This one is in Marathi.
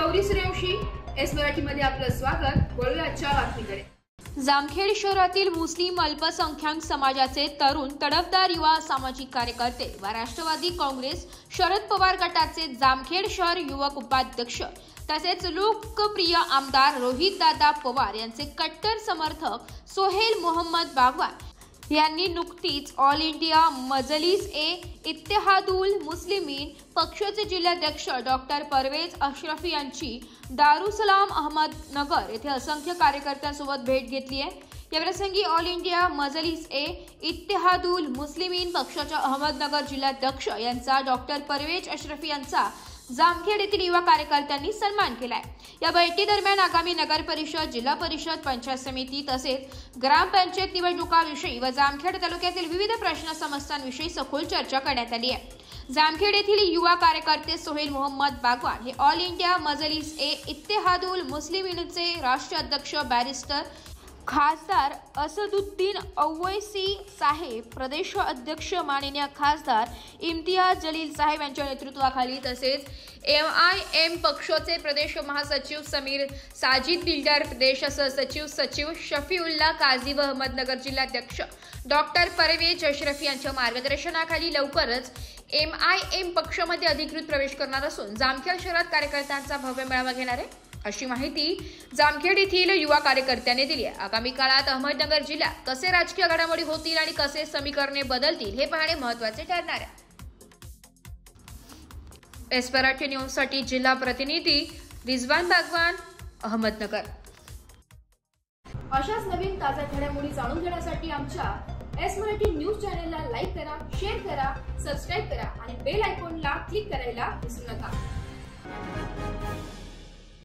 गौरी सूर्यवंशी, एस मराठीमध्ये आपलं स्वागत। बोलूया आजच्या बातमीकडे। जामखेड शहरातील मुस्लिम अल्पसंख्याक समाजाचे तरुण तडफदार युवा सामाजिक कार्यकर्ते व राष्ट्रवादी काँग्रेस शरद पवार गटाचे जामखेड शहर युवक उपाध्यक्ष तसेच लोकप्रिय आमदार रोहितदादा पवार यांचे कट्टर समर्थक सोहेल मोहम्मद बागवान यांनी नुकतीच ऑल इंडिया मजलिस इत्तेहादुल मुस्लिमीन पक्षाचे जिल्हाध्यक्ष डॉक्टर परवेज अशरफी यांची दारुसलाम अहमदनगर येथे असंख्य कार्यकर्त्यांसोबत भेट घेतली आहे। याप्रसंगी ऑल इंडिया मजलिस इत्तेहादुल मुस्लिमीन पक्षाच्या अहमदनगर जिल्हाध्यक्ष यांचा डॉक्टर परवेज अशरफी यांचा जामखेड येथील युवा कार्यकर्त्यांनी सन्मान केलाय। या बैठकी दरम्यान आगामी नगर परिषद, जिल्हा परिषद, पंचायत समिती तसेच ग्रामपंचायत निवडणुकांविषयी व जामखेड तालुक्यातील विविध प्रश्न समस्यांविषयी सखोल चर्चा करण्यात आली आहे। जामखेड येथील युवा कार्यकर्ते सोहेल मोहम्मद बागवान हे ऑल इंडिया मजलिस इत्तेहादुल मुस्लिमीनचे राष्ट्रीय अध्यक्ष बॅरिस्टर खासदार असदुद्दीन ओवैसी साहेब, प्रदेश अध्यक्ष माननीय खासदार इम्तियाज जलील साहेब यांच्या नेतृत्वाखाली तसेच MIM पक्षाचे प्रदेश महासचिव समीर साजिद बिल्डर, प्रदेश सचिव शफीउल्ला काझी व अहमदनगर जिल्हाध्यक्ष डॉक्टर परवेज अशरफी यांच्या मार्गदर्शनाखाली लवकरच MIM पक्षामध्ये अधिकृत प्रवेश करणार असून जामखेड शहरात कार्यकर्त्यांचा भव्य मेळावा घेणार आहे, अशी माहिती जामखेड येथील युवा कार्यकर्त्यांनी दिली आहे। आगामी काळात अहमदनगर जिल्ह्यात कसे राजकीय घडामोडी होतील आणि कसे समीकरणे बदलतील हे पाहणे महत्त्वाचे ठरणार आहे। एस मराठी न्यूज साठी जिल्हा प्रतिनिधी रिजवान बागवान, अहमदनगर। अशाच नवीन ताज्या घडामोडी जाणून घेण्यासाठी आमच्या एस मराठी न्यूज चॅनलला लाईक करा, शेअर करा, सबस्क्राइब करा आणि बेल आयकॉनला क्लिक करायला विसरू नका।